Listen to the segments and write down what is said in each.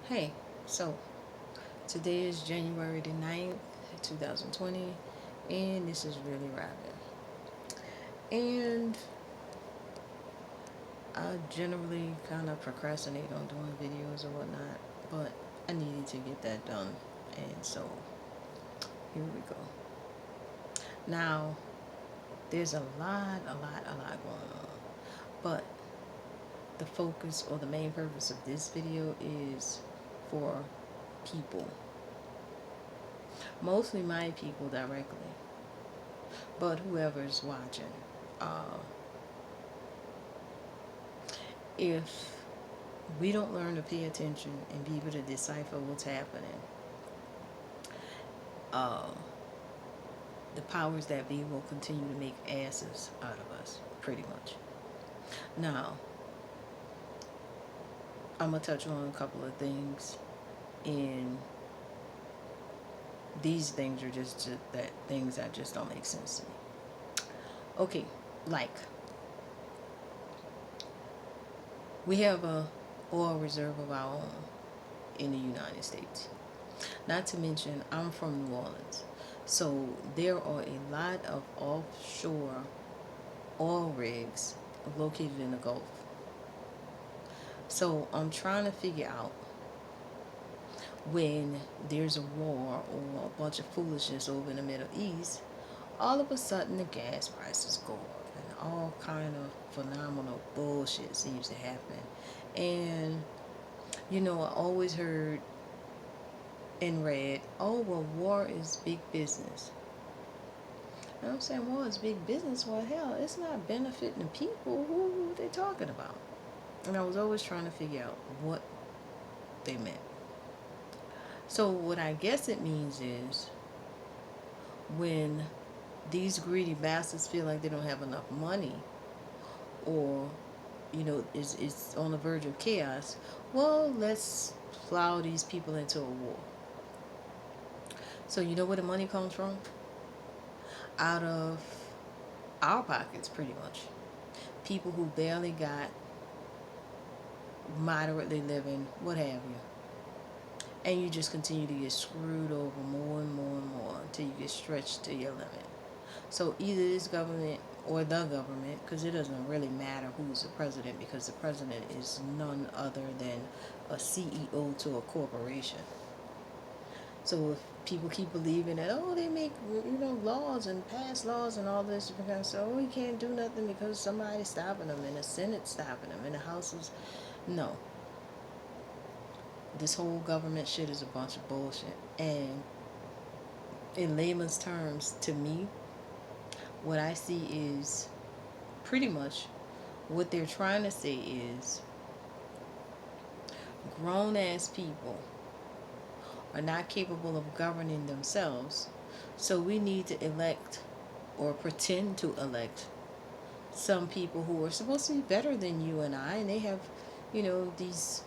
Hey, so today is January the 9th, 2020, and this is really rapping. And I generally kind of procrastinate on doing videos or whatnot, but I needed to get that done, and so here we go. Now, there's a lot going on, but the focus or the main purpose of this video is for people, mostly my people directly, but whoever's watching. Uh, if we don't learn to pay attention and be able to decipher what's happening, uh, the powers that be will continue to make asses out of us, pretty much. Now, I'm going to touch on a couple of things, and these things are just that things that just don't make sense to me. Okay, like, we have a oil reserve of our own in the United States. Not to mention, I'm from New Orleans. So there are a lot of offshore oil rigs located in the Gulf. So I'm trying to figure out when there's a war or a bunch of foolishness over in the Middle East, all of a sudden the gas prices go up and all kind of phenomenal bullshit seems to happen. And I always heard and read, oh well, war is big business. And I'm saying, well, it's big business. Well, hell, it's not benefiting the people. Who are they talking about? And I was always trying to figure out what they meant. So what I guess it means is when these greedy bastards feel like they don't have enough money, or is on the verge of chaos, well, let's plow these people into a war. So you know where the money comes from? Out of our pockets, pretty much. People who barely got moderately living, what have you. And you just continue to get screwed over more and more and more until you get stretched to your limit. So either this government or the government, because it doesn't really matter who's the president, because the president is none other than a CEO to a corporation. So if people keep believing that, oh, they make laws and pass laws and all this, because oh, you can't do nothing because somebody's stopping them and the Senate stopping them and the House is no. This whole government shit is a bunch of bullshit. And in layman's terms, to me, what I see is pretty much what they're trying to say is grown ass people are not capable of governing themselves, so we need to elect or pretend to elect some people who are supposed to be better than you and I, and they have, these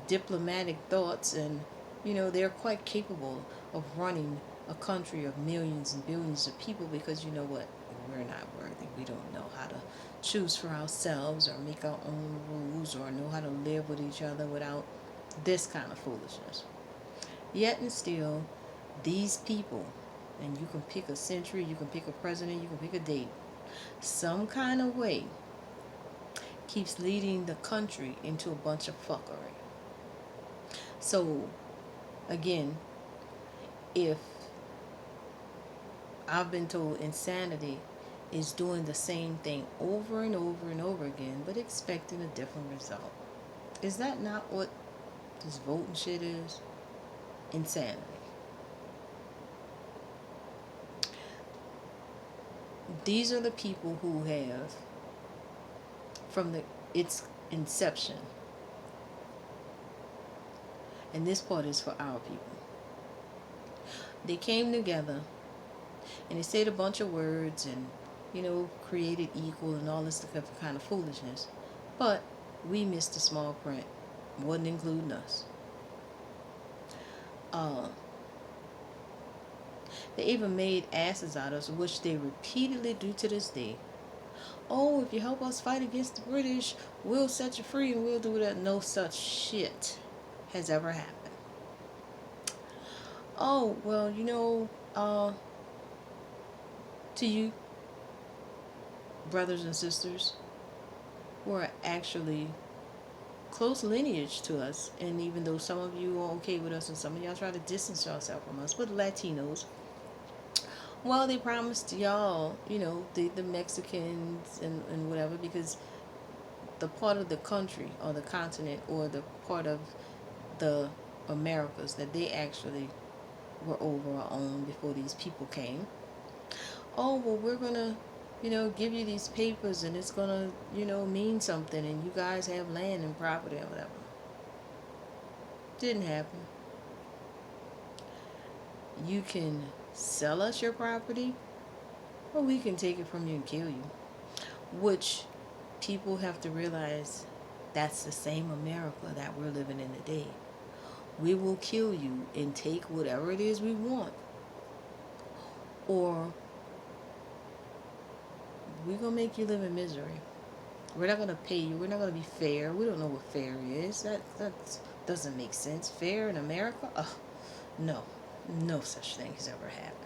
diplomatic thoughts, and they're quite capable of running a country of millions and billions of people, because you know what, we're not worthy. We don't know how to choose for ourselves or make our own rules or know how to live with each other without this kind of foolishness. Yet and still, these people, and you can pick a century, you can pick a president, you can pick a date, some kind of way keeps leading the country into a bunch of fuckery. So again, if I've been told insanity is doing the same thing over and over and over again, but expecting a different result, is that not what this voting shit is? Insanity. These are the people who have, from its inception, and this part is for our people. They came together and they said a bunch of words and, created equal and all this kind of foolishness. But we missed the small print, wasn't including us. Uh, they even made asses out of us, which they repeatedly do to this day. Oh, if you help us fight against the British, we'll set you free and we'll do that. No such shit. has ever happened. Oh, well, to you, brothers and sisters, who are actually close lineage to us, and even though some of you are okay with us and some of y'all try to distance yourself from us, but Latinos, well, they promised y'all, the Mexicans and whatever, because the part of the country or the continent or the part of the Americas that they actually were over or owned before these people came. Oh, well, we're gonna, give you these papers and it's gonna, mean something and you guys have land and property or whatever. Didn't happen. You can sell us your property or we can take it from you and kill you. Which people have to realize that's the same America that we're living in today. We will kill you and take whatever it is we want. Or we're going to make you live in misery. We're not going to pay you. We're not going to be fair. We don't know what fair is. That doesn't make sense. Fair in America? Oh, no. No such thing has ever happened.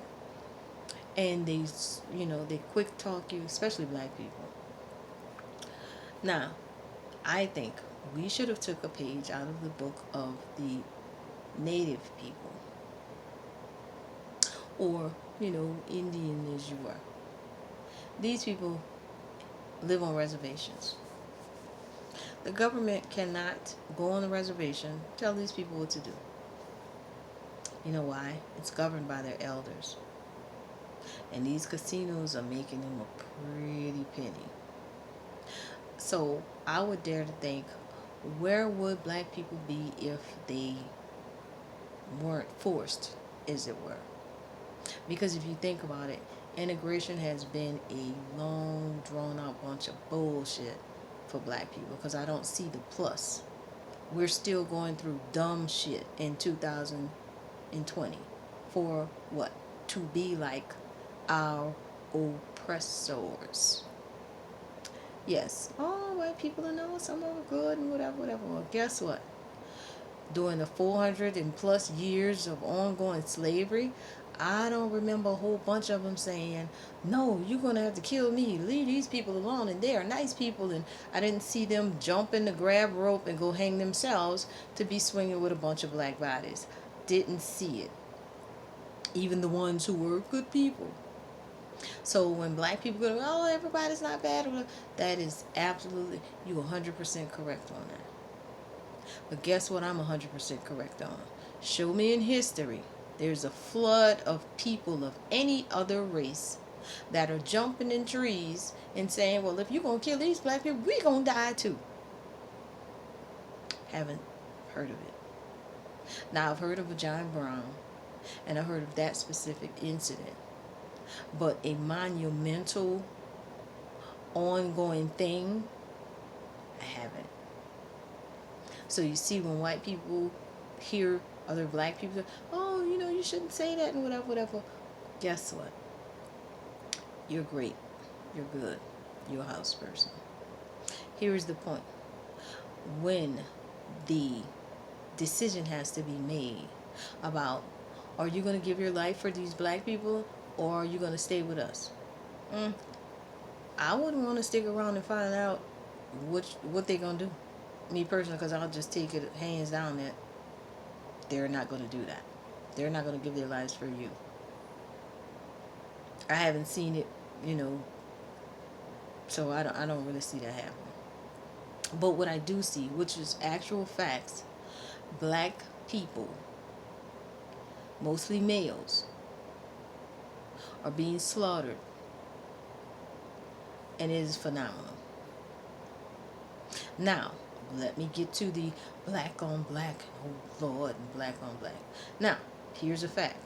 And they quick talk you, especially black people. Now, I think we should have took a page out of the book of the native people. Or, Indian as you were. These people live on reservations. The government cannot go on the reservation, tell these people what to do. You know why? It's governed by their elders. And these casinos are making them a pretty penny. So I would dare to think, where would black people be if they weren't forced, as it were? Because if you think about it, integration has been a long, drawn-out bunch of bullshit for black people because I don't see the plus. We're still going through dumb shit in 2020 for what? To be like our oppressors. Yes, all white people know some of them are good and whatever. Well, guess what? During the 400 and plus years of ongoing slavery, I don't remember a whole bunch of them saying, no, you're going to have to kill me. Leave these people alone. And they are nice people. And I didn't see them jump in the grab rope and go hang themselves to be swinging with a bunch of black bodies. Didn't see it. Even the ones who were good people. So when black people go, oh, everybody's not bad, that is absolutely, you're 100% correct on that. But guess what I'm 100% correct on? Show me in history, there's a flood of people of any other race that are jumping in trees and saying, well, if you're going to kill these black people, we're going to die too. Haven't heard of it. Now, I've heard of a John Brown, and I've heard of that specific incident. But a monumental, ongoing thing, I haven't. So you see, when white people hear other black people say, oh, you shouldn't say that and whatever. Guess what? You're great. You're good. You're a house person. Here's the point. When the decision has to be made about, are you going to give your life for these black people or are you going to stay with us? I wouldn't want to stick around and find out what they're going to do. Me personally, because I'll just take it hands down that they're not going to do that. They're not going to give their lives for you. I haven't seen it, so I don't really see that happen. But what I do see, which is actual facts, black people, mostly males, are being slaughtered, and it is phenomenal. Now, let me get to the black on black, oh Lord, and black on black. Now, here's a fact.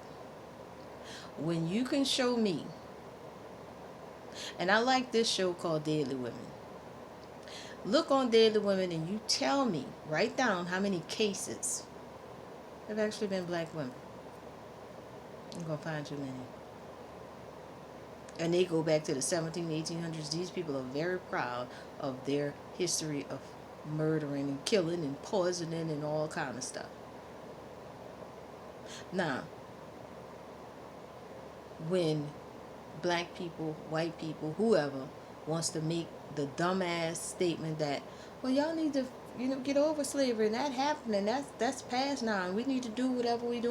When you can show me, and I like this show called Deadly Women. Look on Deadly Women and you tell me, write down how many cases have actually been black women. I'm going to find too many. And they go back to the 1700s, 1800s. These people are very proud of their history of murdering and killing and poisoning and all kind of stuff. Now, when black people, white people, whoever wants to make the dumbass statement that, well, y'all need to, get over slavery and that happened and that's past now and we need to do whatever we do